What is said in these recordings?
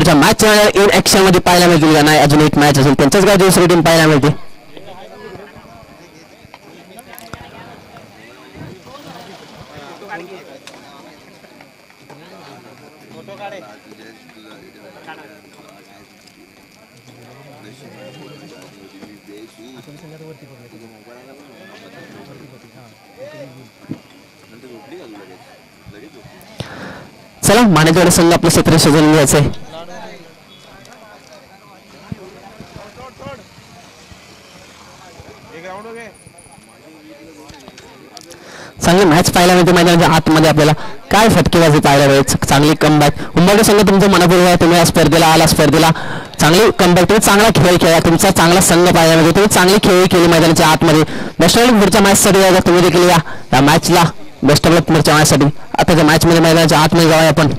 पुढच्या match in action मध्ये पाहायला मिळतील का नाही. अजून एक मॅच असेल त्यांच्याच गाव दुसरी टीम पाहायला मिळते. चला मानेजवाडा संघ आपलं क्षेत्र सजवून घ्यायचंय. चांगली मॅच पाहायला मिळते. मैदानाच्या आतमध्ये आपल्याला काय फटकेबाजी पाहायला मिळेल. चांगली कमबॅक. उंबरठे संघ तुमचं मनपूर्वक आहे. तुम्ही या स्पर्धेला आला. स्पर्धेला चांगली कमबॅक. तुम्ही चांगला खेळ खेळा. तुमचा चांगला संघ पाहायला मिळतो. तुम्ही चांगली खेळ केली मैदानाच्या आतमध्ये. बेस्ट ऑफ लक पुढच्या मॅचसाठी जागा तुम्ही देखील या मॅचला. बेस्ट ऑफ लक पुढच्या मॅचसाठी. आताच्या मॅचमध्ये मैदानाच्या आतमध्ये जाऊया आपण.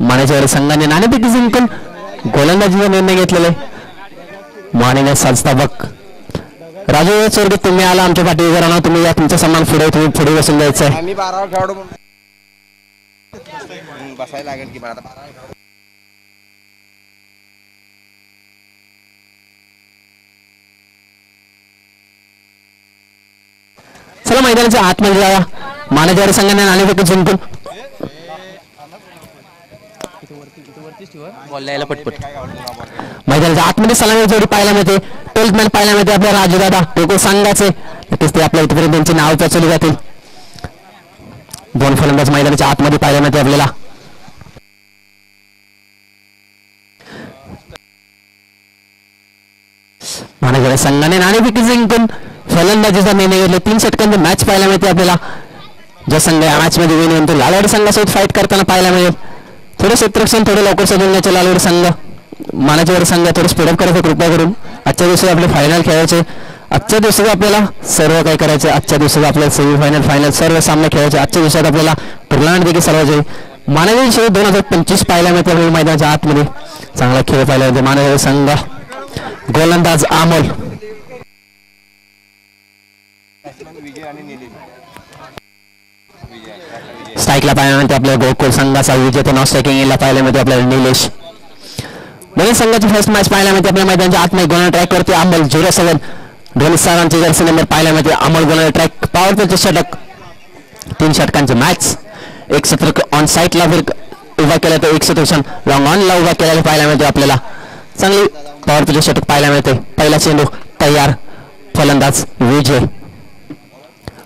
मानेजवाडा संघाने नाणेफेक जिंकून गोलंदाजीचा निर्णय घेतलेला आहे. मानेने संस्थापक राजू चोरगे तुम्ही आला आमच्या पाठी उभे राहणार. तुम्ही या तुमचा सन्मान पुढे तुम्ही पुढे बसून द्यायचं आहे. बसायला लागेल की मला. चला मैदानाच्या आतमध्ये जाऊया. मानेजवाडा संघाने नाणेफेक जिंकून मैदानाच्या आतमध्ये सलामी जोडी पाहायला मिळते. 12th मॅन पाहायला मिळते आपल्या राजूदादा टोको संघाचे. नक्कीच ते आपल्या इथपर्यंत त्यांचे नाव पोचवले जातील. दोन फलंदाज मैदानाच्या आतमध्ये पाहायला मिळते आपल्याला. मानेजवाडा संघाने नाणेफेक जिंकून फलंदाजीचा निर्णय घेतला. 3 षटकांची मॅच पाहायला मिळते आपल्याला. जो संघ या मॅच मध्ये विन होईल तो लालवाडी संघासोबत फाईट करताना पाहायला मिळेल. थोडं क्षेत्ररक्षण थोडं लवकर सजवण्याचे लालवाडी संघ. मानेजवाडा संघ थोडं स्पीडअप करायचं कृपया करून. आजच्या दिवशी आपले फायनल खेळायचे. आजच्या दिवसात आपल्याला सर्व काही करायचे. आजच्या दिवसात आपल्याला सेमीफायनल फायनल सर्व सामने खेळायचे. आजच्या दिवसात आपल्याला टुर्नामेंट देखील सर्वांचे. मानेजवाडा संघ 2025 पाहायला मिळते आपल्याला मैदानाच्या आतमध्ये. चांगला खेळ पाहायला मिळते. मानेजवाडा संघ गोलंदाज अमोल स्ट्राईकला पाहायला मिळते. आपल्या गोकुळ संघाचा विजेता नाव स्ट्रायकिंगला पाहायला मिळते आपल्याला निलेश. दोन्ही संघाची फर्स्ट मॅच पाहायला मिळते आपल्या मैदानाच्या आतमध्ये. गोलंदाज ट्रॅक वरती अमोल 07 दोन्ही सरांचे जर्सी नंबर पाहायला मिळते. अमोल गोलंदाज ट्रॅक पॉवर प्लेचे षटक. 3 षटकांची मॅच. एक षटक ऑन साईटला उभा केला तर एक षटक लॉंग ऑनला उभा केलेला पाहायला मिळते आपल्याला. चांगली पॉवर प्लेचे षटक पाहायला मिळते. पहिला चेंडू तयार. फलंदाज विजय.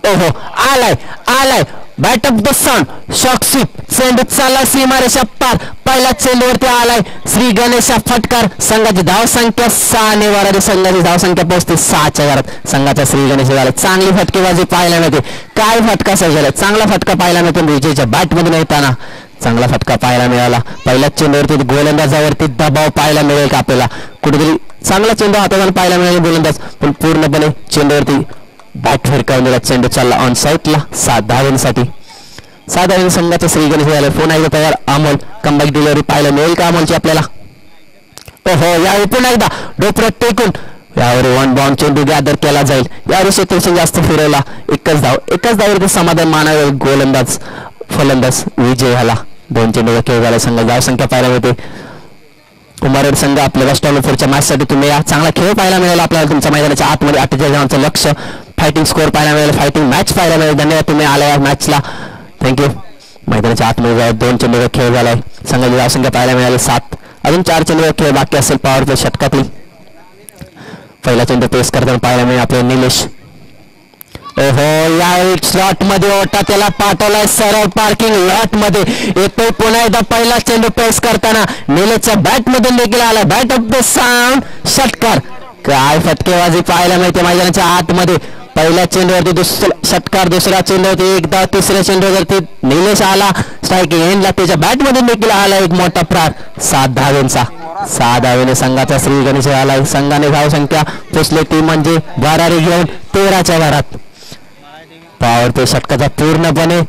ओहो आलाय bat of the sun. Shock sweep. चेंडू चालला सीमारेषा पार. पहिल्या चेंडूवरती आलाय श्री गणेशा फटकार. संघाची धाव संख्या 6 ने वराडी संघाची धाव संख्या पोहोचते 6च्या घरात. संघाचा श्री गणेश झाला. चांगली फटकेबाजी पाहायला मिळते. काय फटका सजवला. चांगला फटका पाहायला मिळतो. विजयच्या बॅट मधून येताना चांगला फटका पाहायला मिळाला. पहिल्याच चेंडूवरती गोलंदाजावरती दबाव पाहायला मिळेल का आपल्याला. कुठेतरी चांगला चेंडू हाताने पाहायला मिळेल गोलंदाज. पण पूर्णपणे चेंडूवरती बॅट फिरकावलेला. चेंडू चालला ऑन साईटला 7 धावांसाठी. 7 धावांनी संघाचा श्री गणेश झाला. फोन आहे तयार. अमोल कमबॅक डिलिव्हरी पाहायला मिळेल का अमोलची आपल्याला. ओहो यावेळी पुन्हा एकदा डोपरत टेकून यावेळी 1 बाउंड चेंडू गॅदर केला जाईल. यावेळी क्षेत्ररक्षण जास्त फिरवला. एकच धाववरती समाधान मानावे गोलंदाज. फलंदाज विजय झाला. 2 चेंडूचा खेळ झाला. संघ धाव संख्या पाहायला मिळते. उमरड संघ आपल्या वेस्ट ऑफच्या मॅचसाठी तुम्ही या चांगला खेळ पाहायला मिळेल आपल्याला. तुमच्या मैदानाच्या आतमध्ये 48 जणांचं लक्ष. फायटिंग स्कोअर पाहायला मिळेल. फायटिंग मॅच पाहायला मिळेल. धन्यवाद तुम्ही आला या मॅचला. थँक्यू. मैदानाच्या आतमध्ये 2 चेंडूचा खेळ झालाय. संघाची धाव संख्या पाहायला मिळाली 7. अजून 4 चेंडूचा खेळ बाकी असेल पॉवर प्ले षटकातली. पहिला चेंडू पेस करताना पाहायला मिळेल आपले निलेश. ओहो या स्लॉट मध्ये ओटा त्याला पाठवलाय सरळ पार्किंग लॉट मध्ये. येतो पुन्हा एकदा पहिला चेंडू पेस करताना निलेशच्या बॅट मधून देखील आला. बॅट ऑफ द साऊंड षटकार. काय फटकेबाजी पाहायला मिळते मैदानाच्या आतमध्ये. पहिल्या चेंडूवरती षटकार. दुसऱ्या चेंडूवरती एकदा. तिसऱ्या चेंडूवरती निलेश आला स्ट्रायकिंग एंडला. त्याच्या बॅट मधून देखील आला एक मोठा प्रार. 7 धावेंचा. 6 धावेने संघाचा श्री गणेश आला. संघाने धाव संख्या पोचली ती म्हणजे भरारी घेऊन 13च्या घरात. पॉवर प्ले षटकाचा पूर्णपणे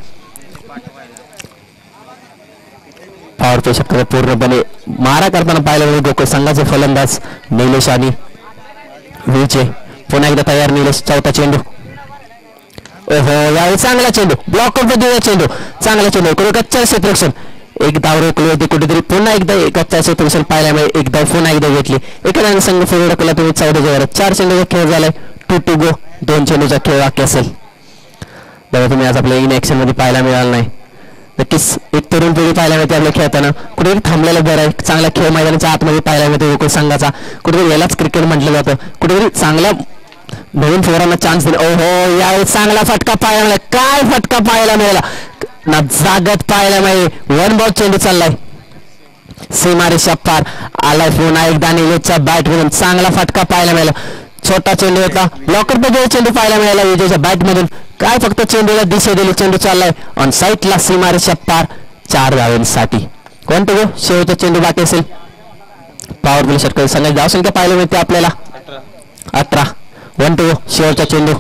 मारा करताना पाहायला मिळेल गोकुळ संघाचे फलंदाज निलेश आणि विजय. पुन्हा एकदा तयार निलेश. चौथा चेंडू. ओहो यावेळी चांगला चेंडू. ब्लॉकर पद्धतीचा चेंडू. चांगला चेंडू. कच्चा क्षेत्ररक्षण. एक धाव रोखली होती कुठेतरी. पुन्हा एकदा कच्चा क्षेत्ररक्षण पाहायला मिळेल. एक धाव पुन्हा एकदा घेतली. एका संघ फॉरवर्ड केला तुम्ही 14 वर. 4 चेंडूचा खेळ झालाय. 2 गो. 2 चेंडूचा खेळ बाकी असेल. बघा तुम्ही आज आपल्या इन ऍक्शन मध्ये पाहायला मिळालं नाही. नक्कीच एक तरुण पिढी पाहायला मिळते आपल्या खेळताना. कुठेतरी थांबलेलं बरं आहे. चांगला खेळ मैदानाच्या आतमध्ये पाहायला मिळतो गोकुळ संघाचा. कुठेतरी यालाच क्रिकेट म्हटलं जातं. कुठेतरी चांगल्या नवीन फोरांना चान्स दिला. ओहो यावेळी चांगला फटका पाहायला मिळाला. काय फटका पाहायला मिळाला ना. जागत पाहायला मिळेल. 1 बॉल चेंडू चाललाय. सीमारेषा पार आलाय. पुन्हा एकदा निलेशच्या बॅट मधून चांगला फटका पाहायला मिळाला. छोटा चेंडू होता. ब्लॉकर पद्धतीचा चेंडू पाहायला मिळाला विजयच्या बॅट मधून. काय फक्त चेंडूला दिशा दिली. चेंडू चाललाय ऑन साईडला सीमारेषा पार. 4 धावांसाठी. कोणतं गो शेवटचा चेंडू बाकी असेल. पॉवरफुल षटकार. संघाची धावसंख्या पाहायला मिळते आपल्याला 18. 1 गो शेवटचा चेंडू.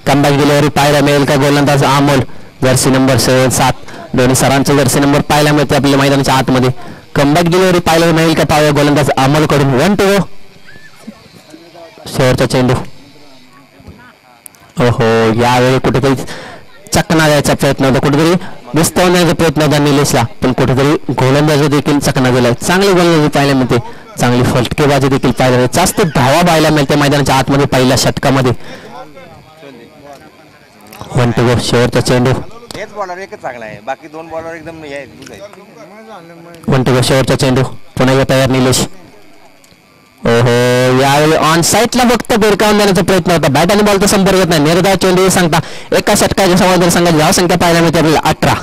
कमबॅक डिलिव्हरी पाहायला मिळेल का. गोलंदाज अमोल जर्सी नंबर 7. दोन्ही सरांचे जर्सी नंबर पाहायला मिळते आपल्या मैदानाच्या आतमध्ये. कमबॅक डिलिव्हरी पाहायला मिळेल का. पाहूया गोलंदाज अमोल कडून. 1 गो शेवटचा चेंडू. ओहो यावेळी कुठेतरी चकना द्यायचा प्रयत्न होता. कुठेतरी विस्तवण्याचा प्रयत्न होता निलेशला. पण कुठेतरी गोलंदाज देखील चकना दिलाय. चांगली गोलंदाजी पाहायला मिळते. चांगली फटकेबाजी देखील पाहायला मिळते. जास्त धावा पाहायला मिळते मैदानाच्या आतमध्ये पहिल्या षटकामध्ये. 1 गो शेवटचा चेंडू. हेच बॉलर एकच चांगला आहे. बाकी 2 बॉलर एकदम हे 1 गो शेवटचा चेंडू. पुन्हा एकदा तयार निलेश. ओहो यावेळी ऑन साईडला फक्त भिरकावून देण्याचा प्रयत्न होता. बॅट आणि बॉलचा संपर्क येत नाही. निर्धाव चेंडू सांगता एका षटकाच्या समाधान संघाची धावसंख्या पाहायला मिळते आपल्याला 18.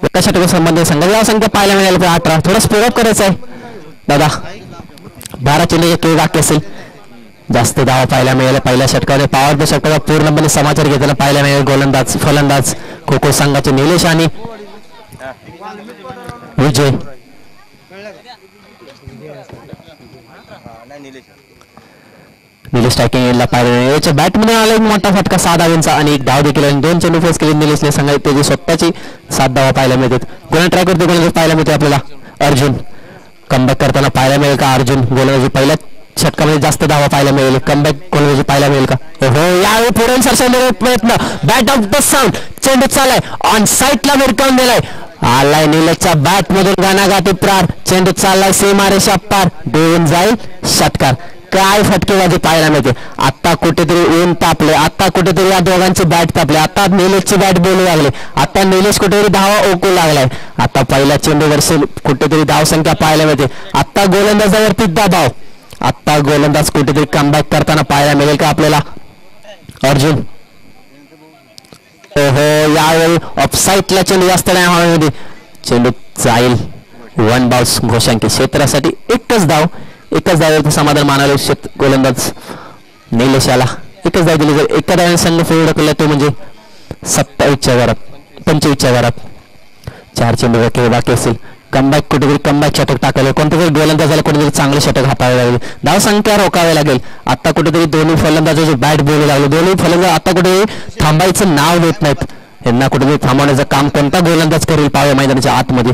एका षटका संबंधित संघाची धावसंख्या पाहायला मिळाली 18. थोडं स्पीडअप करायचं आहे दादा. 12 चेंडूचे खेळ बाकी असेल. जास्त धावा पाहायला मिळाल्या पहिल्या षटकामध्ये. पॉवर षटकाचा पूर्णपणे समाचार घेताना पाहायला मिळेल. गोलंदाज फलंदाज खो खो संघाचे निलेश आणि विजय. निलेश स्ट्रायकिंग एंडला पाहिजे. याच्या बॅटमध्ये आला एक मोठा फटका 6 धावांचा आणि 1 धाव देखील. 2 चेंडू फेस केले निलेशने. सांगायचे त्याची स्वतःची 7 धावा पाहायला मिळतात. गोलंदाज ट्राय करतो. गोलंदाज पाहायला मिळते आपल्याला अर्जुन. कमबॅक करताना पाहायला मिळेल का अर्जुन. गोलंदाजी पहिल्या षटकामध्ये जास्त धावा पाहायला मिळेल. कमबॅक गोलंदाजी पाहायला मिळेल का. हो यावेळी पुढे सरसावण्याचा प्रयत्न. Bat of the sound. चेंडू चालाय ऑन साईडला भिरकावून दिलाय. आलाय निलेशच्या बॅट मधून गाणागाती प्रार. चेंडू चाललाय सीमारेषा पार. देऊन जाईल षटकार. काय फटकेबाजी पाहायला मिळते. आता कुठेतरी ऊन तापले. आता कुठेतरी या दोघांची बॅट तापले. आता निलेशची बॅट बोलू लागले. आता निलेश कुठेतरी धावा ओकू लागलाय. आता पहिल्या चेंडूवर कुठेतरी धावसंख्या पाहायला मिळते. आता गोलंदाजावरती दबाव. आता गोलंदाज कुठेतरी कमबॅक करताना पाहायला मिळेल का आपल्याला अर्जुन. ओहो यावेळी ऑफसाईडला चेंडू जास्त नाही हवेमध्ये. चेंडू जाईल. 1 बाउन्स घोषांकित. क्षेत्रासाठी एकच धाव समाधान मानाले गोलंदाज निलेश याला. एकच धाव दिली. जर एका धाव्याने संघ फॉरवर्ड केला तो म्हणजे 27च्या घरात 25च्या घरात. 4 चेंडू खेळ बाकी असेल. कमबॅक कुठेतरी कमबॅक षटक टाकायला. कोणत्यातरी गोलंदाजाला कुठेतरी चांगले षटक हातावे लागेल. धाव संख्या रोखावी लागेल. आता कुठेतरी दोन्ही फलंदाजाचे बॅट बोलू लागले. दोन्ही फलंदाज आता कुठेतरी थांबायचं नाव देत नाहीत. यांना कुठेतरी थांबवण्याचं काम कोणता गोलंदाज करेल पाहावे मैदानाच्या आतमध्ये.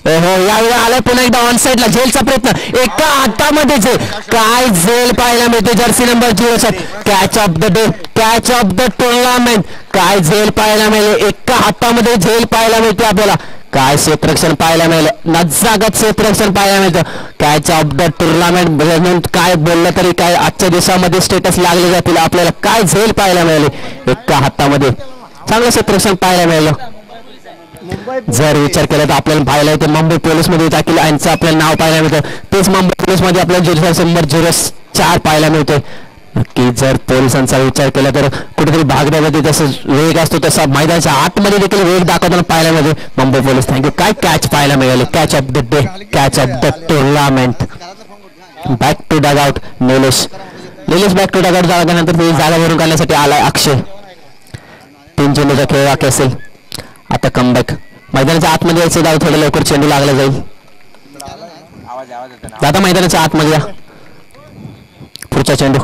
ओहो यावेळी आलाय पुन्हा एकदा ऑन साईडला. झेलचा प्रयत्न. एका हातामध्ये झेल. काय झेल पाहायला मिळते. Jersey number 07. Catch of the day. Catch of the tournament. काय झेल पाहायला मिळेल. एका हातामध्ये झेल पाहायला मिळते आपल्याला. काय क्षेत्ररक्षण पाहायला मिळेल. नजागत क्षेत्ररक्षण पाहायला मिळतं. कॅच ऑफ द टुर्नामेंट काय बोललं तरी काय आजच्या दिवसामध्ये स्टेटस लागले जातील आपल्याला. काय झेल पाहायला मिळाले. एका हातामध्ये चांगलं क्षेत्ररक्षण पाहायला मिळालं. जर विचार केला तर आपल्याला पाहायला येते मुंबई पोलीसमध्ये देखील यांचं आपल्याला नाव पाहायला मिळतं. तेच मुंबई पोलीसमध्ये आपल्याला 04 पाहायला मिळतोय. नक्की जर पोलिसांचा विचार केला तर कुठेतरी भागण्यामध्ये जसं वेग असतो तसा मैदानाच्या आतमध्ये देखील वेग दाखवताना पाहायला मिळते मुंबई पोलीस. थँक्यू. काय कॅच पाहायला मिळाले. Catch of the day, catch of the tournament. Back to dugout Nilesh back to dugout झाल्यानंतर ते जागा भरून काढण्यासाठी आलाय अक्षय. 3 चेंडूचा खेळ बाकी असेल. आता कमबॅक मैदानाच्या आतमध्ये यायचं धाव थोडं लवकर चेंडू लागला जाईल. दादा मैदानाच्या आतमध्ये या. पुढचा चेंडू.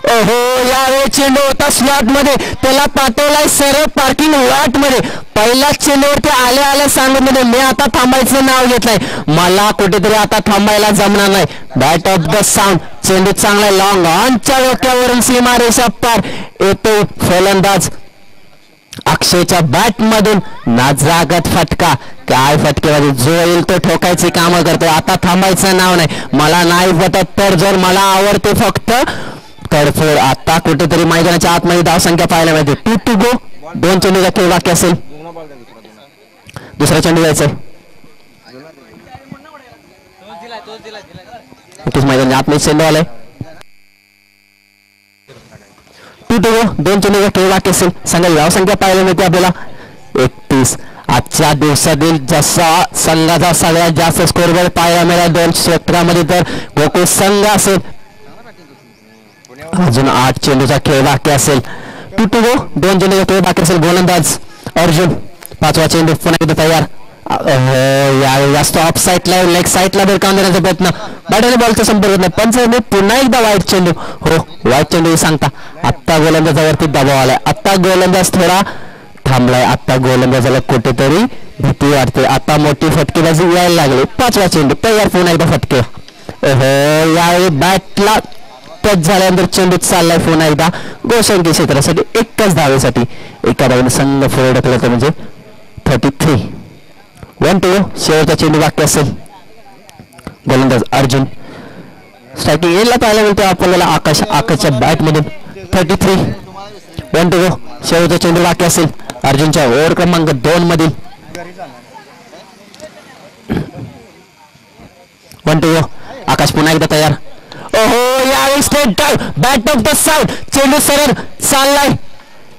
ओहो यावेळी चेंडू होता स्लॉट मध्ये त्याला पाठवलाय सरळ पार्किंग लॉट मध्ये. पहिल्याच चेंडूवरती आल्या सांगत मध्ये मी आता थांबायचं नाव घेतलंय. मला कुठेतरी आता थांबायला जमणार नाही. Bat of the sound. चेंडू चांगला लॉंग ऑनच्या डोक्यावरून सीमारेषा पार येतो. फलंदाज अक्षयच्या बॅट मधून नाजागत फटका. काय फटकेबाजी. जो येईल तो ठोकायची कामं करतोय. आता थांबायचं नाव नाही. मला नाही पटत तर जर मला आवडते फक्त तडफोड. आता कुठेतरी मैदानाच्या आतमध्ये धावसंख्या पाहायला मिळते. 2 to go. 2 चेंडूचा खेळ बाकी असेल. दुसरा चेंडू द्यायचा. मैदानाच्या आतमध्ये चेंडू आलाय. 2 to go. 2 चेंडूचा खेळ बाकी असेल. संघाची धावसंख्या पाहायला मिळते आपल्याला 31. आजच्या दिवसातील जसा संघाचा सगळ्यात जास्त स्कोरवर पाहायला मिळाला 2 क्षेत्रामध्ये तर गोकुळ संघ असेल. अजून 8 चेंडूचा खेळ बाकी असेल. 2 to go. 2 चेंडूचा खेळ बाकी असेल. गोलंदाज अर्जुन. 5वा चेंडू पुन्हा एकदा तयार. यावेळी जास्त ऑफ साईडला लेग साईडला भिरकावून देण्याचा प्रयत्न. बॅटने बॉलचा संपर्क नाही. पंच पुन्हा एकदा वाईट चेंडू. हो वाईट चेंडू सांगता. आत्ता गोलंदाजावरती दबाव आलाय. आत्ता गोलंदाज थोडा थांबलाय. आता गोलंदाजाला कुठेतरी भीती वाटते. आता मोठी फटकेबाजी यायला लागली. 5वा चेंडू तयार. पुन्हा एकदा फटके. हो यावेळी बॅटला टच झाल्यानंतर चेंडू चाललाय पुन्हा एकदा गोसंख्य क्षेत्रासाठी. एकच धावेसाठी. एका धावेने संघ पुढे ढकलला तर म्हणजे 33. 1 to go. शेवटचा चेंडू बाकी असेल. गोलंदाज अर्जुन. स्ट्रायकिंग येईल पाहायला मिळते आपल्याला आकाशच्या बॅट मधून. 33. 1 to go. शेवटचा चेंडू बाकी असेल. अर्जुनच्या ओव्हर क्रमांक 2 मधील. 1 to go. आकाश पुन्हा एकदा तयार. ओहो यावेळी straight down. Bat of the sound. चेंडू सरळ चाललाय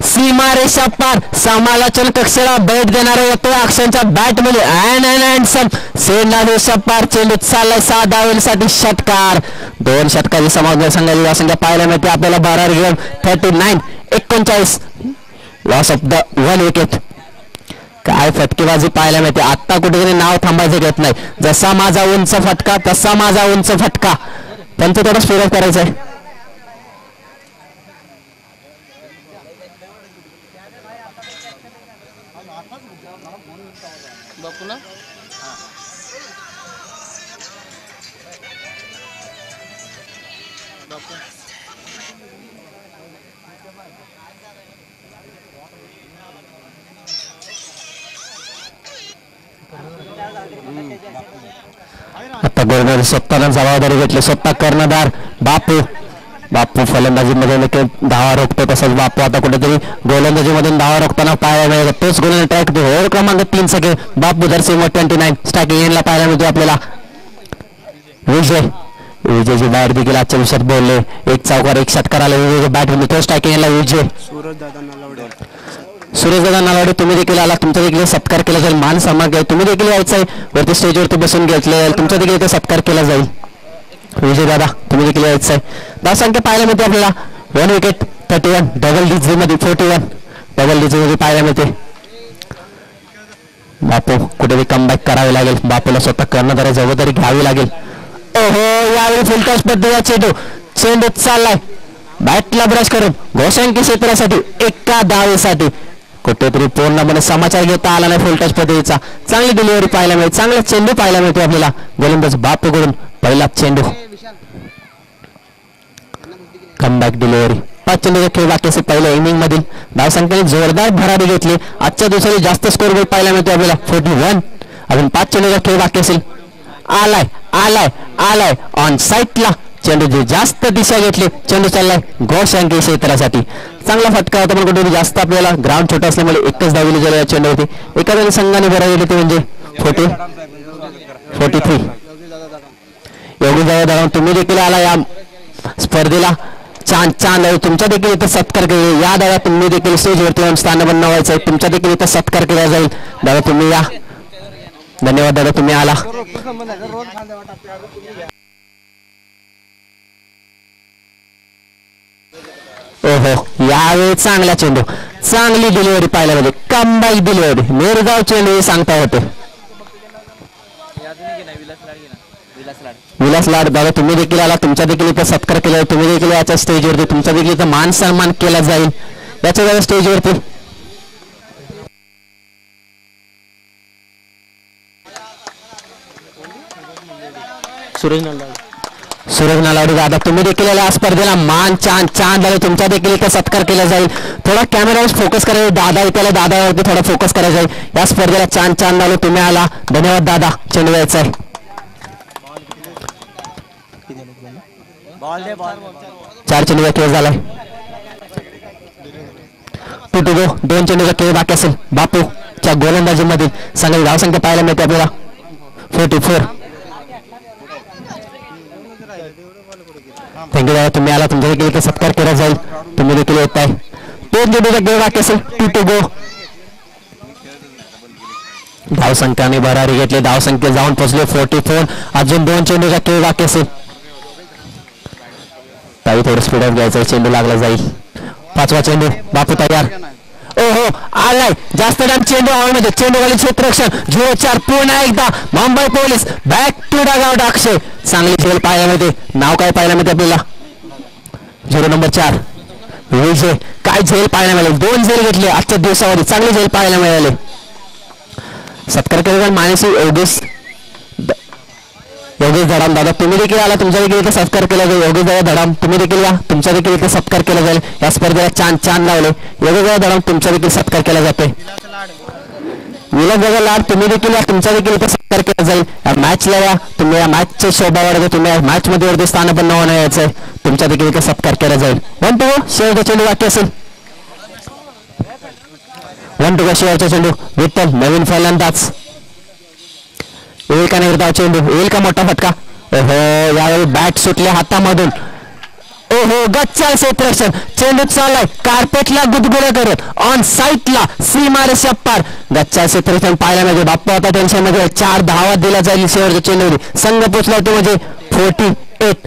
सीमारेषा पार. समालोचन कक्षेला भेट देणारा येतो अक्षयच्या बॅट मध्ये. सीमारेषा पार. चेंडू चाललाय 6 धावेसाठी. षटकार. 2 षटकाची समाज संघाची संख्या पाहायला मिळते आपल्याला. बरार घेऊन 39. 39. Loss of the 1 wicket. काय फटकेबाजी पाहायला मिळते. आत्ता कुठेतरी नाव थांबायचं घेत नाही. जसा माझा उंच फटका तसा माझा उंच फटका. त्यांचं थोडं स्पीड अप करायचं आहे. आता गोलंदाज स्वतःला जबाबदारी घेतली. स्वतः कर्णधार बापू फलंदाजीमध्ये धावा रोखतो. तसंच बापू आता कुठेतरी गोलंदाजीमधून धावा रोखताना पाहायला मिळेल. तोच गोलंदाज ट्रॅक ओव्हर क्रमांक 3 सगळे बापू जर्सी 29. स्ट्रायकिंग एंडला पाहायला मिळतो आपल्याला विजयची बाहेर देखील आजच्या दिवसात बोलले. 1 चौकार 1 षटकार आला विजयच्या बॅट मध्ये. तो स्ट्रायकिंग एंडला विजय. सूरजदादा नालावडे तुम्ही देखील आला. तुमचा देखील सत्कार केला जाईल. मान सन्मान केला. तुम्ही देखील यायचं आहे. वरती स्टेजवरती बसून घेतले जाईल. तुमचा देखील इथे सत्कार केला जाईल. विजय दादा तुम्ही देखील यायचं आहे. धावसंख्या पाहायला मिळते आपल्याला 1 विकेट. 31. डबल डीजे मध्ये 41. डबल डीजे मध्ये पाहायला मिळते. बापू कुठेतरी कमबॅक करावे लागेल. बापूला स्वतः कर्णधार जबाबदारी घ्यावी लागेल. ओहो यावेळी फुलटॉस पद्धतीचा चेंडू चाललाय बॅटला ब्रश करून गोसंख्य क्षेत्रासाठी. एका धावेसाठी. कुठेतरी पूर्णपणे समाचार घेता आला नाही फुलटॉस पद्धतीचा. चांगली डिलिव्हरी पाहायला मिळते. चांगला चेंडू पाहायला मिळतो आपल्याला. गोलंदाज बापूकडून पहिला चेंडू. Comeback delivery. 5 चेंडूचा खेळ बाकी असेल. पहिल्या इनिंग मधील धावसंख्येने जोरदार भरारी घेतली. आजच्या दिवसाला जास्त स्कोर पाहायला मिळतो आपल्याला 41. अजून 5 चेंडूचा खेळ बाकी असेल. आलाय ऑन साईडला. चेंडू जास्त दिशा घेतली. चेंडू चाललाय गोसंख्य क्षेत्रासाठी. चांगला फटका होता पण कुठेतरी जास्त आपल्याला ग्राउंड छोटा असल्यामुळे एकच धाव दिली गेली या चेंडूवरती. एखाद्या संघाने भरारी घेतली म्हणजे 43. योगी दादा तुम्ही देखील आला या स्पर्धेला. छान छान आहे. तुमचा देखील इथं सत्कार केला. या दादा तुम्ही देखील स्टेजवरती येऊन स्थान बनवायचं आहे. तुमच्या देखील इथं सत्कार केला जाईल. दादा तुम्ही या. धन्यवाद दादा तुम्ही आला. ओहो यावेळी चांगला चेंडू, चांगली डिलिव्हरी पाहायला मिळाली. कमबॅक डिलिव्हरी, निर्गाव चेंडू सांगता होते. विलास लाड दादा तुम्ही देखील आला. तुमचा देखील इथं सत्कार केला. तुम्ही देखील याच्या स्टेजवरती तुमचा देखील इथं मान सन्मान केला जाईल याच्या स्टेजवरती. सूरज नालावडी दादा तुम्ही देखील या स्पर्धेला मान छान छान झाले. तुमचा देखील इथं सत्कार केला जाईल. थोडा कॅमेरावर फोकस करायला दादा इथला दादावरती थोडा फोकस करायचा जाईल. या स्पर्धेला छान छान झालं. तुम्ही आला. धन्यवाद दादा. चेंडू द्यायचा आहे. चार चेंडूचा खेळ झालाय. 2-2 दोन चेंडूचा खेळ बाकी असेल. बापूच्या गोलंदाजीमधील चांगली धावसंख्या पाहायला मिळते आपल्याला. 44. थँक्यू दादा तुम्ही आला. तुमच्या देखील इथं सत्कार केला जाईल. तुम्ही देखील येत आहे. 2 चेंडूचा खेळ बाकी असेल. 2-2 धावसंख्याने भरारी घेतली. धावसंख्या जाऊन पोहोचले 44. अजून 2 चेंडूचा खेळ बाकी असेल. ताई थोडं स्पीड अप घ्यायचं. चेंडू लागला जाईल. 5वा चेंडू. बापू तयार. ओहो आलाय जास्त टाइम चेंडू हॉलमध्ये. चेंडू खाली क्षेत्ररक्षण 0-4. पुन्हा एकदा Mumbai police back to Akshay चांगली झेल पाहायला मिळते. नाव काय पाहायला मिळते आपल्याला? 0 नंबर 4 विजय. काय झेल पाहायला मिळाले. 2 झेल घेतले आजच्या दिवसामध्ये. चांगली झेल पाहायला मिळाले. सत्कार केला मानसी योगेश धडाम दादा तुम्ही देखील आला. तुमच्या देखील इथे सत्कार केला जाईल. योगेश दादा धडाम तुम्ही देखील या. तुमच्या देखील इथे सत्कार केला जाईल. या स्पर्धेला छान छान लावले. योगेश दादा धडाम तुमचा देखील सत्कार केला जातोय. विलास दादा लाड तुम्ही देखील या. तुमचा देखील इथे सत्कार केला जाईल. या मॅचला या. तुम्ही या मॅचच्या शोभावर तुम्ही या मॅच मध्ये वरती स्थान पण यायचं आहे. तुमच्या देखील इथे सत्कार केला जाईल. 1-2 शेवटचा चेंडू बाकी असेल. 1-2 शेवटचा चेंडू. विठ्ठल नवीन फलंदाज येईल का निर्धाव चेंडू. येईल का मोठा फटका. ओहो यावेळी बॅट सुटले हातामधून. ओहो गच्चा क्षेत्ररक्षण. चेंडू चाललाय कार्पेटला गुदगुड्या करत ऑन साईटला सीमारेषा पार. गच्चा क्षेत्ररक्षण पाहायला म्हणजे बाप्पा आता टेन्शन मध्ये. 4 धावा दिला जाईल शेवटच्या चेंडूवर. संघ पोचला तो म्हणजे 48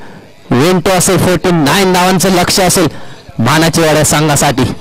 विंटो असेल. 49 धावांचं लक्ष असेल मानाची वाड्या संघासाठी.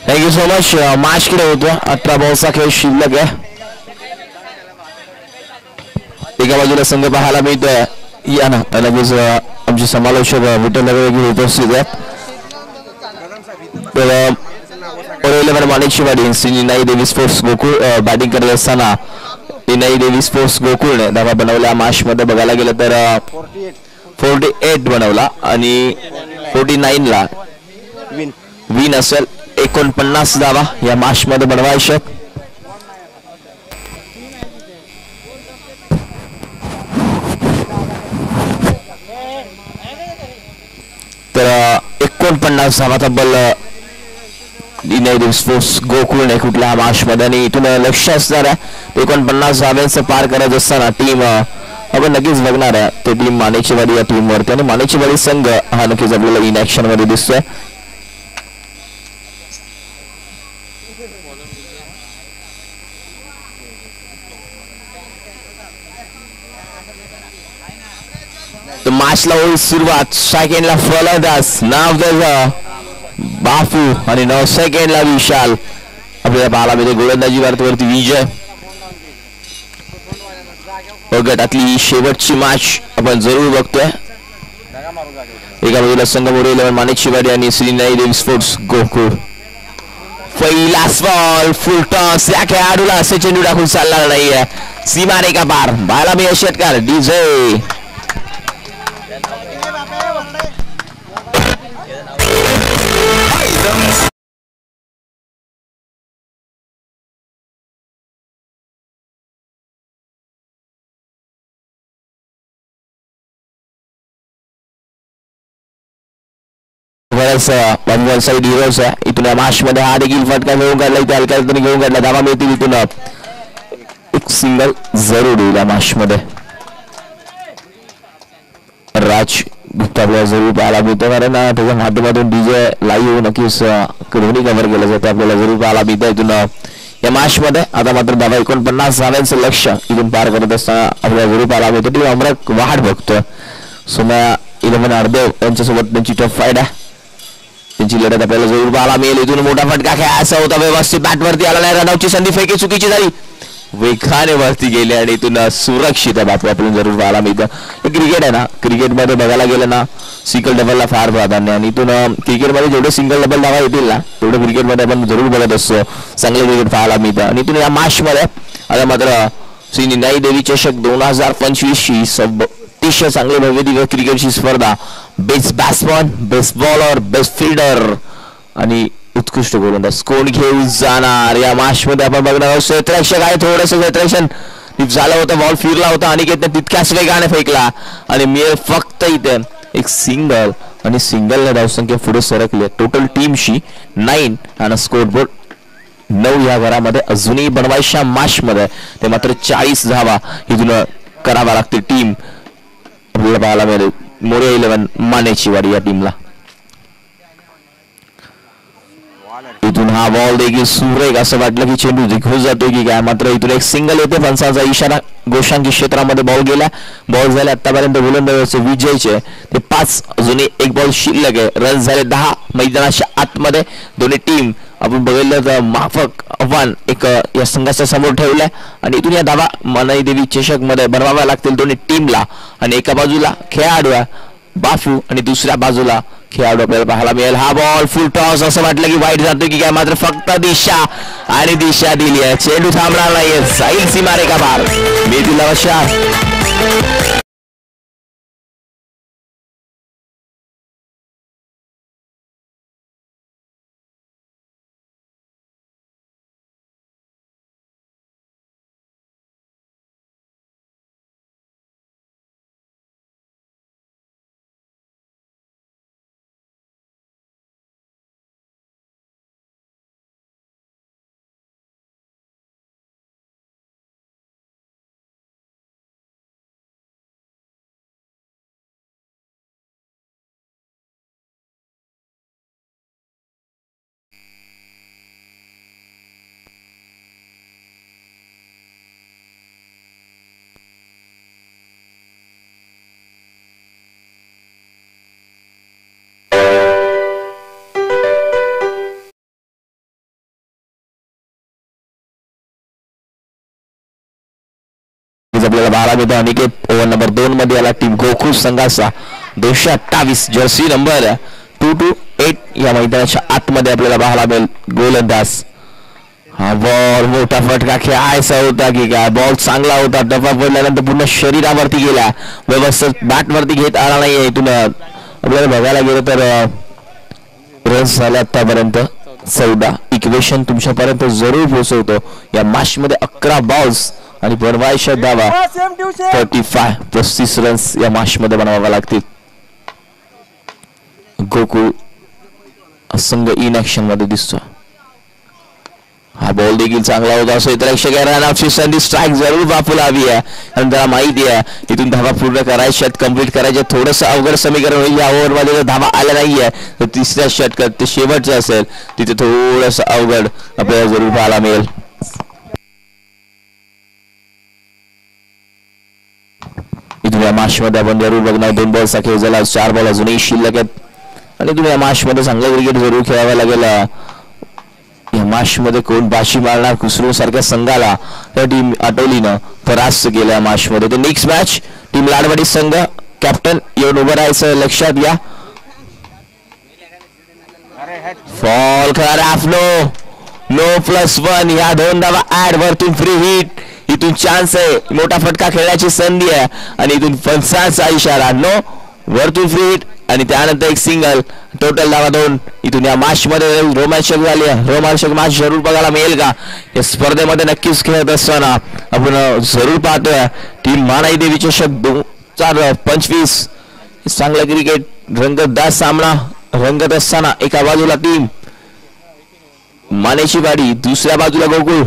Thank you so much. मॅच कडे होतो. 18 बॉलचा खेळ शिल्लक आहे. एका बाजूला संघ पाहायला मिळतोय. या ना लगेच आमचे समालोचक विठ्ठल वगैरे उपस्थित आहेत. तर माणिकची वाडी निनाई देवी स्पोर्ट्स गोकुळ बॅटिंग करत असताना निनाई देवी स्पोर्ट्स गोकुळने धावा बनवल्या. मॅच मध्ये बघायला गेलं तर 48 बनवला आणि 49 ला विन असेल. 49 धावा या मॅच मध्ये बनवायच्या. तर 49 धावा तब्बल स्पोर्ट्स गोकुळने कुठल्या मॅच मध्ये आणि इथून लक्ष असणार आहे 49 धाव्यांचं पार करत असताना टीम आपण नक्कीच बघणार आहे. ते टीम मानेचीवाडी या टीम वरती आणि मानेचीवाडी संघ हा नक्कीच आपल्याला इन ऍक्शन मध्ये दिसतोय. मॅचला होईल सुरुवात. सेकंडला फलंदाज नाव त्याचं बाफू आणि 9 सेकंडला विशाल. आपल्याला पाहायला मिळते गोलंदाजी वरती विजय. गटातली शेवटची मॅच आपण जरूर बघतोय. एका बाजूला संघ मोरे 11 माणिकशिवाडी आणि श्रीनाई देवी स्पोर्ट्स गोकुळ. पहिलाच बॉल फुल टॉस. या खेळाडूला असे चेंडू टाकून चालणार नाहीये. सीमारेखा पार. पाहायला मिळेल षटकार डीजे. वन साइड हिरोज आहे. इथून मॅच मध्ये हा देखील फटका घेऊन काढला. इथे हलक्या घेऊन काढला. धावा मिळतील. इथून एक सिंगल जरूर येईल या मॅच मध्ये. राज गुप्ता आपल्याला जरूर पाहायला मिळतो कारण त्याच्या माध्यमातून डीजे लाईव्ह नक्कीच दोन्ही कव्हर केलं जातं. आपल्याला जरूर पाहायला मिळतं इथून या मॅच मध्ये. आता मात्र धावा 49 धाव्यांचं लक्ष इथून पार करत असताना आपल्याला जरूर पाहायला मिळतं. टीम अमरक वाढ बघतोय. सोम्या 11 अर्देव यांच्यासोबत त्यांची टफ फाईट आहे. त्यांची लढत आपल्याला जरूर पाहायला मिळेल. इथून मोठा फटका खेळायचा होता. व्यवस्थित बॅटवरती आला नाही. रनआउटची संधी फेकी चुकीची झाली. वेगाने वरती गेले आणि इथून सुरक्षित बापू आपल्याला जरूर पाहायला मिळतं. क्रिकेट आहे ना. क्रिकेटमध्ये बघायला गेलं ना सिंगल डबलला फार प्राधान्य आणि इथून क्रिकेटमध्ये जेवढे सिंगल डबल धावा येतील ना तेवढं क्रिकेटमध्ये आपण जरूर बघत असतो. चांगलं क्रिकेट पाहायला मिळतं. आणि इथून या मॅच मध्ये आता मात्र श्री निनाई देवी चषक 2025 ची अतिशय चांगली भव्य क्रिकेटची स्पर्धा. Best batsman, best bowler, best fielder आणि उत्कृष्ट गोलंदाज कोण घेऊन जाणार या मॅच मध्ये आपण बघणार आहोत. क्षेत्ररक्षक आहे. थोडंसं क्षेत्ररक्षण झालं होतं. बॉल फिरला होता आणि तितक्याच वेगाने फेकला आणि मिळेल फक्त इथे एक सिंगल आणि सिंगलने धावसंख्या पुढे सरकली. टोटल टीमशी 9 आणि स्कोरबोर्ड 9 या घरामध्ये अजूनही बनवायच्या मॅच मध्ये ते मात्र 40 धावा इथून करावा लागते. टीम आपल्याला पाहायला मिळेल मोरे 11 मानेचीवाडी या टीमला. इथून हा बॉल देखील सुरेख असं वाटलं की चेंडू जिंकून जातो की काय. मात्र इथून एक सिंगल येते. पंचाचा इशारा. गोशांकी क्षेत्रामध्ये बॉल गेला. बॉल झाले आतापर्यंत गोलंदाजाचे विजयचे ते 5. अजून एक बॉल शिल्लक आहे. रन झाले 10. मैदानाच्या आतमध्ये दोन्ही टीम आपण बघितलं तर माफक आव्हान एक या संघाच्या समोर ठेवलंय आणि इथून या धावा मनाई देवी चषक मध्ये बनवाव्या लागतील दोन्ही टीमला. आणि एका बाजूला खेळाडू बाफू आणि दुसऱ्या बाजूला खेळाडू आपल्याला पाहायला मिळेल. हा बॉल फुल टॉस असं वाटलं की वाईट जातो की काय. मात्र फक्त दिशा आणि दिशा दिली आहे. चेंडू थांबणार नाहीये. जाईल सीमारेखा पार. मी दिला आपल्याला पाहायला मिळतो. अनिकेत ओव्हर नंबर 2 मध्ये आला टीम गोकुळ संघाचा 228 जर्सी नंबर 228 या मैदानाच्या आतमध्ये आपल्याला पाहायला मिळेल. गोलंदाज हा बॉल मोठा फटका खेळायचा होता की काय. बॉल चांगला होता, डफा पडल्यानंतर पूर्ण शरीरावरती गेला, व्यवस्थित बॅट वरती घेत आला नाही. इथून आपल्याला बघायला गेलं तर रन्स झाले आतापर्यंत 14. इक्वेशन तुमच्यापर्यंत जरूर पोहोचवतो. या मॅच मध्ये 11 बॉल्स आणि बनवायच्या धावा 35 रन्स या मॅच मध्ये बनवाव्या लागतील. गोकुळ संघ इन ऍक्शन मध्ये दिसतो. हा बॉल देखील चांगला होता. असं प्रेक्षक रनआउटची संधी स्ट्राईक जरूर बापूला हवी आहे आणि त्याला माहिती आहे इथून धावा पूर्ण करायच्यात, कम्प्लीट करायचे. थोडंसं अवघड समीकरण होईल या ओव्हरमध्ये. जर धावा आल्या नाहीये तर तिसऱ्या षटकात ते शेवटचं असेल तिथे थोडंसं अवघड आपल्याला जरूर पाहायला मिळेल. इथून या मॅच मध्ये आपण जरूर बघणार 2 बॉलचा खेळ झाला. 4 बॉल अजूनही शिल्लक आहेत आणि तुम्ही या मॅच मध्ये चांगलं क्रिकेट जरूर खेळावं लागेल. या मॅच मध्ये कोण बाशी मारणार कुसरू सारख्या संघाला या टीम आटोलीनं परास्त केल्या या मॅच मध्ये. तर नेक्स्ट मॅच टीम लाडवाडी संघ कॅप्टन येऊन उभं राहायचं, लक्षात घ्या. फॉल खराब नो +1 या 2 धावा ऍड वरतून फ्री हिट. इथून चान्स आहे, मोठा फटका खेळण्याची संधी आहे आणि इथून पंचांचा इशारा. नो वरतून फ्री हिट आणि त्यानंतर एक सिंगल. टोटल धावा 2. इथून या मॅच मध्ये रोमांचक झाली आहे. रोमांचक मॅच जरूर बघायला मिळेल का या स्पर्धेमध्ये. नक्कीच खेळत असताना आपण जरूर पाहतोय टीम मानाई देवी चषक 2025 चांगलं क्रिकेट रंगतदार सामना रंगत असताना एका बाजूला टीम मानेची गाडी, दुसऱ्या बाजूला गोकुळ.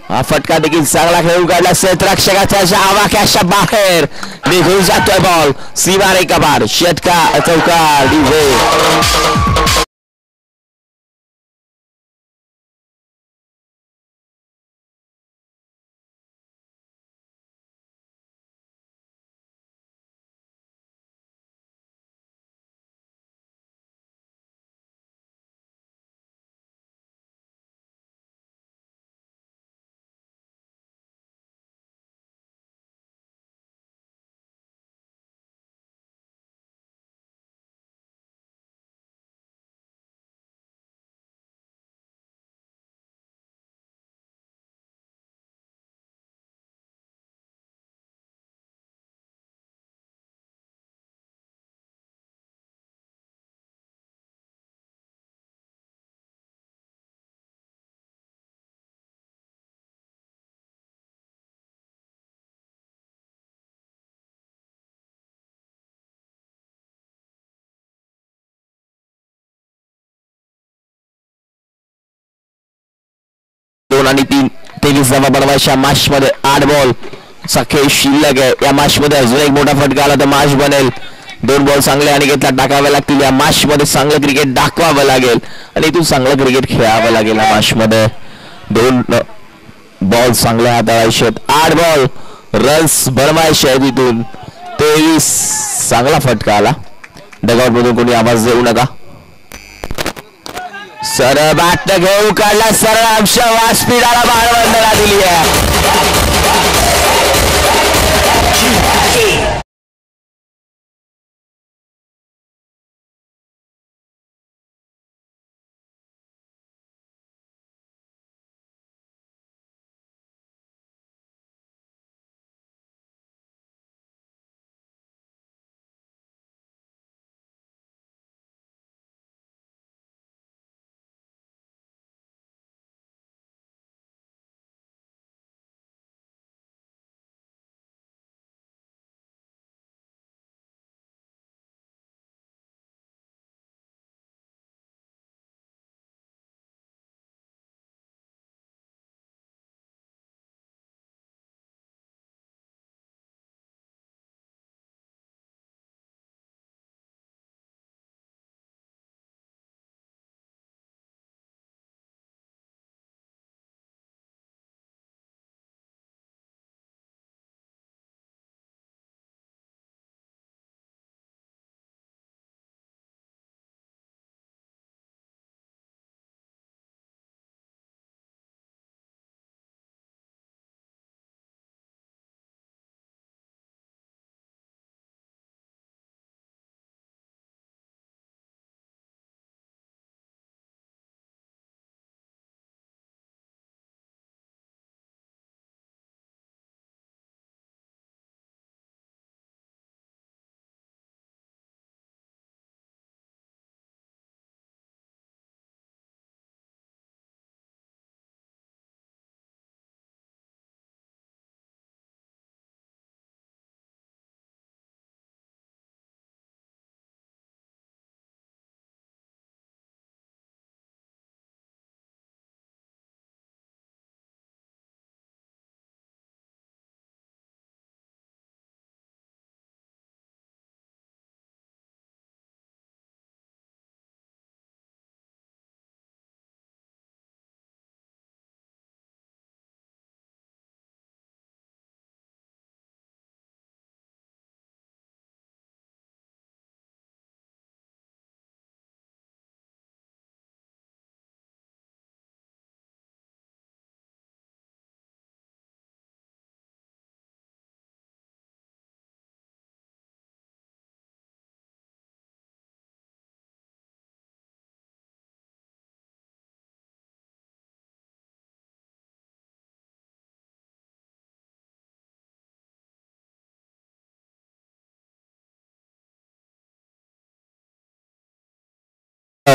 हा फटका देखील चांगला खेळून काढला. क्षेत्ररक्षकाच्या आवाक्याच्या बाहेर निघून जातोय बॉल. सीमारे कबार षटकार चौकार डिझे. आणि 3 23 धावा बनवायच्या. मॅच मध्ये 8 बॉल चा खेळ शिल्लक आहे. या मॅच मध्ये अजून एक मोठा फटका आला तर मॅच बनेल. 2 बॉल चांगले आणि घेतला टाकावे लागतील. या मॅच मध्ये चांगलं क्रिकेट दाखवावं लागेल आणि इथून चांगलं क्रिकेट खेळावं लागेल. या मॅच मध्ये 2 बॉल चांगले हाताळायचे. 8 बॉल रन्स बनवायचे आहेत. इथून 23 चांगला फटका आला. डगआउट मधून कोणी आवाज देऊ नका. सरळ बॅट घेऊ काढला, सरळ आमच्या वासपीडाला बाळवंदना दिली आहे.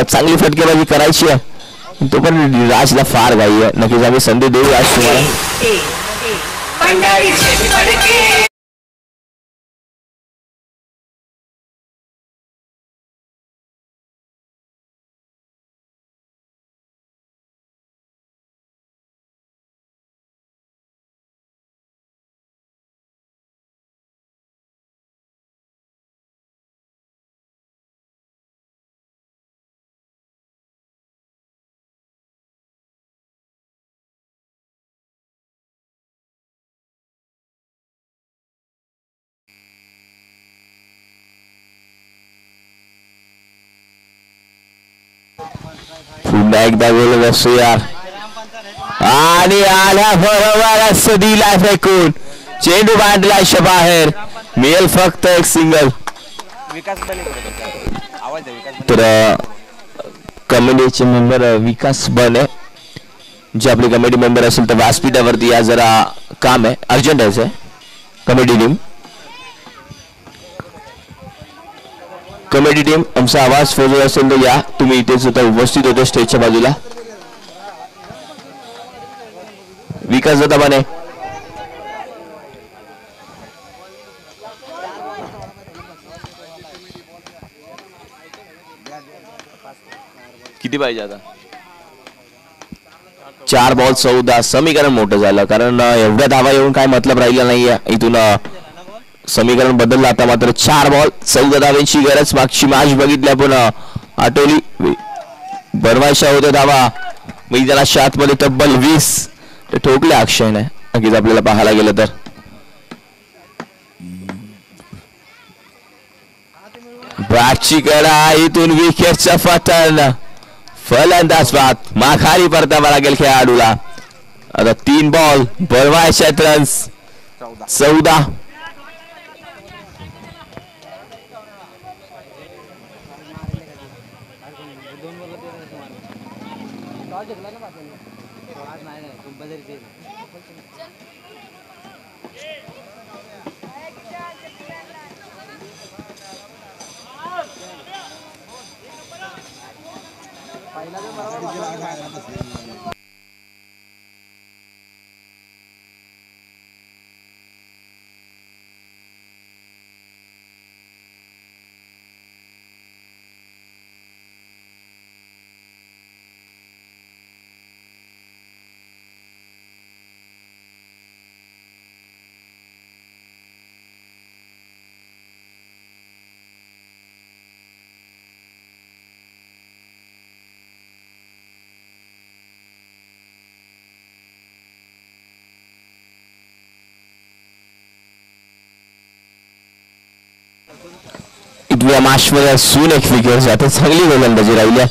चांगली फटकेबाजी करायची आहे तो पण राजला फार घाई आहे नक्कीच आम्ही संधी देऊ आज तुम्हाला पुन्हा एकदा गोल बसू यार आणि आल्या बरोबर असं दिला फेकून चेंडू बांधला बाहेर मिळेल फक्त एक सिंगल तर कमिटीचे मेंबर विकास बने जे आपले कमिटी मेंबर असेल तर व्यासपीठावरती या जरा काम आहे अर्जंट आहे कमिटी टीम आमचा आवाज पोहोचत असेल तर या तुम्ही इथेच आता उपस्थित होतो स्टेजच्या बाजूला विकास दादा बने किती पाहिजे आता 4 बॉल 14 समीकरण मोठं झालं कारण एवढ्या धावा येऊन काय मतलब राहिला नाहीये इथून समीकरण बदललं आता मात्र 4 बॉल 14 धावांची गरज मागची मॅच बघितल्या पण आटोली बनवायच्या होत्या धावा मैदानाच्या आतमध्ये तब्बल 20 ठोकले अक्षयने नक्कीच आपल्याला पाहायला गेलं तर बॅटची कडा इथून विकेटचा पतन फलंदाज बाद माघारी परतावा लागेल खेळाडूला आता 3 बॉल बनवायच्या रन्स 14 इथल्या मॅचमध्ये असून एक विकेट जाते चांगली गोलंदाजी राहिली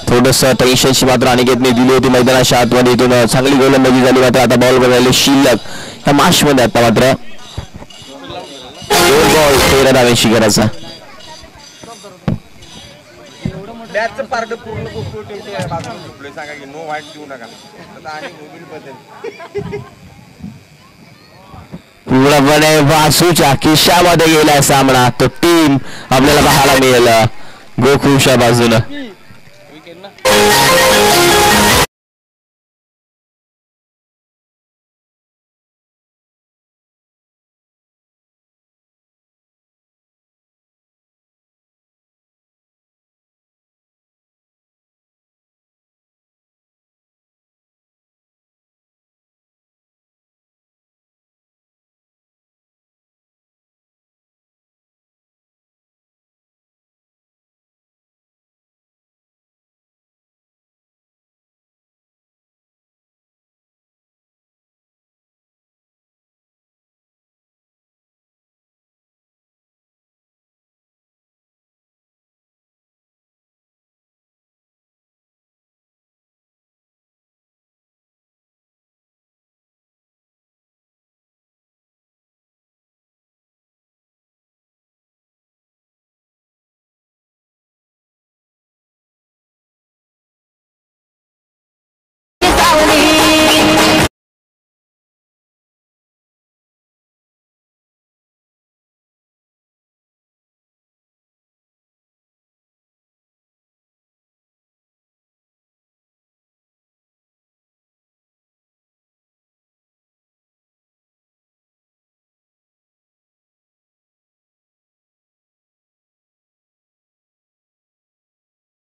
थोडस टेन्शनची मात्र अनिकेतने दिली होती मैदानाच्या आतमध्ये इथून चांगली गोलंदाजी झाली मात्र आता बॉल बघायला शिल्लक या मॅचमध्ये आता मात्र 2 बॉल 13 धावांची गरज आहे पूर्णपणे वासूच्या खिशामध्ये गेलाय सामना तो टीम आपल्याला पाहायला मिळेल गोकुळच्या बाजूला